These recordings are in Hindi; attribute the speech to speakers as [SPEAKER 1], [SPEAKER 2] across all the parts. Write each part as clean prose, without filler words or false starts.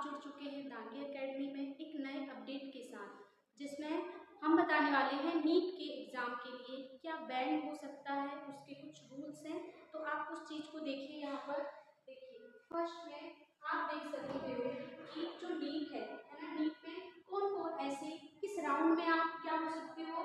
[SPEAKER 1] जुड़ चुके हैं दांडी एकेडमी में एक नए अपडेट के साथ, जिसमें हम बताने वाले हैं नीट के एग्ज़ाम के लिए क्या बैंड हो सकता है, उसके कुछ रूल्स हैं। तो आप उस चीज़ को देखिए। यहाँ पर देखिए फर्स्ट में आप देख सकते हो कि जो नीट है ना, नीट में कौन कौन ऐसे किस राउंड में आप क्या हो सकते हो,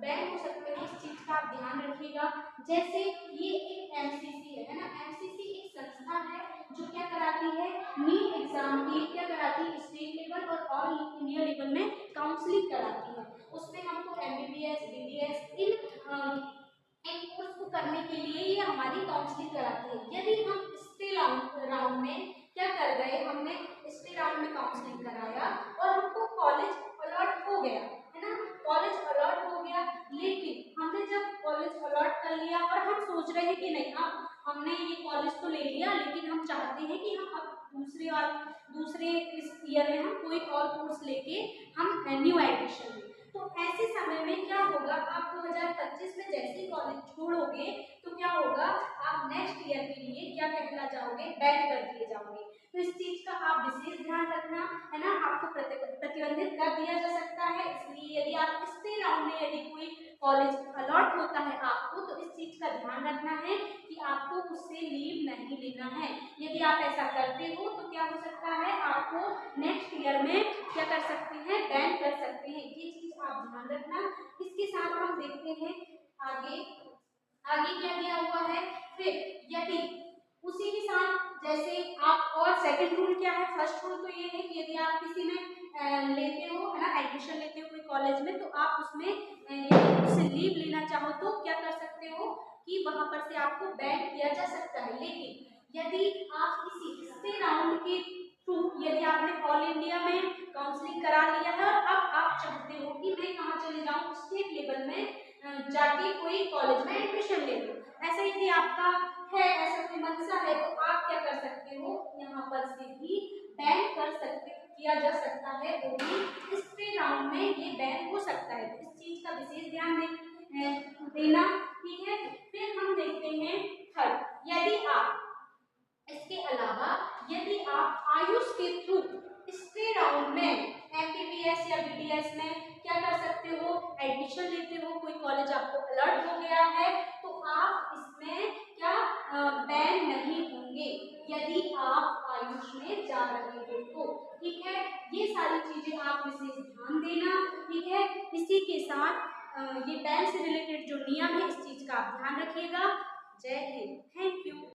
[SPEAKER 1] बैंड हो सकते हो, इस चीज़ का आप ध्यान रखिएगा। जैसे ये एक एमसीसी है ना, एमसीसी एक संस्था है जो क्या कराती है, नीट एग्जाम की क्या कराती है, स्टेट लेवल और ऑल इंडिया लेवल में काउंसलिंग कराती है। उसमें हमको एमबीबीएस बीडीएस इन कोर्स को करने के लिए ये हमारी काउंसलिंग कराती है। यदि हम स्टे राउंड में क्या कर गए, हमने स्टे राउंड में काउंसलिंग कराया और हमको कॉलेज अलॉट हो गया है ना, कॉलेज अलॉट हो गया, लेकिन हमने जब कॉलेज अलॉट कर लिया और हम सोच रहे हैं कि नहीं, अब हमने ये कॉलेज तो ले लिया, लेकिन हम चाहते हैं कि हम अब दूसरे इस ईयर में हम कोई और कोर्स लेके हम न्यू एडमिशन लें। तो ऐसे समय में क्या होगा, आप 2025 में जैसे ही कॉलेज छोड़ोगे तो क्या होगा, आप नेक्स्ट ईयर के लिए क्या कहला जाओगे, बैन कर दिए जाओगे। तो इस चीज का आप विशेष ध्यान रखना है ना, आपको प्रतिबंधित कर दिया जा सकता है। इसलिए यदि आप स्टे राउंड में यदि कोई कॉलेज अलॉट होता है आपको, तो इस चीज का ध्यान रखना है कि आपको उससे लीव नहीं लेना है। यदि आप ऐसा करते हो तो क्या हो सकता है, आपको नेक्स्ट ईयर में क्या कर सकते हैं, बैन कर सकते हैं। ये चीज आप ध्यान रखना। इसके साथ हम देखते हैं आगे आगे क्या दिया हुआ है। फिर यदि उसी के साथ जैसे आप, और सेकंड रूल क्या है, फर्स्ट रूल तो ये है कि यदि आप किसी में लेते हो है ना, एडमिशन लेते हो कोई कॉलेज में, तो आप उसमें यदि उससे लीव लेना चाहो तो क्या कर सकते हो कि वहां पर से आपको बैन किया जा सकता है। लेकिन यदि आप किसी स्टे राउंड के थ्रू, यदि आपने ऑल इंडिया में काउंसलिंग करा लिया है और अब आप चाहते हो कि मैं कहाँ चले जाऊँ, स्टेट लेवल में जाके कोई कॉलेज में एडमिशन ले लूँ, ऐसा यदि आपका है, ऐसा कोई मंशा है, तो आप क्या कर सकते हो, यहाँ पर से भी बैन कर सकते किया जा सकता है, वो भी स्टे राउंड में ये बैन हो सकता है। तो इस चीज का विशेष ध्यान देना, ठीक है। फिर हम देखते हैं थर्ड, यदि आप इसके अलावा यदि आप आयुष के थ्रू स्टे राउंड में एमबीबीएस या बीडीएस में क्या कर सकते हो, एडमिशन लेते हो, कोई कॉलेज आपको अलॉट हो गया है, तो आप इसमें क्या बैन नहीं होंगे यदि आप आयुष में जा रहे हो तो, ठीक है। ये सारी चीजें आप विशेष ध्यान देना, ठीक है। इसी के साथ ये बैन से रिलेटेड जो नियम है, इस चीज का आप ध्यान रखिएगा। जय हिंद, थैंक यू।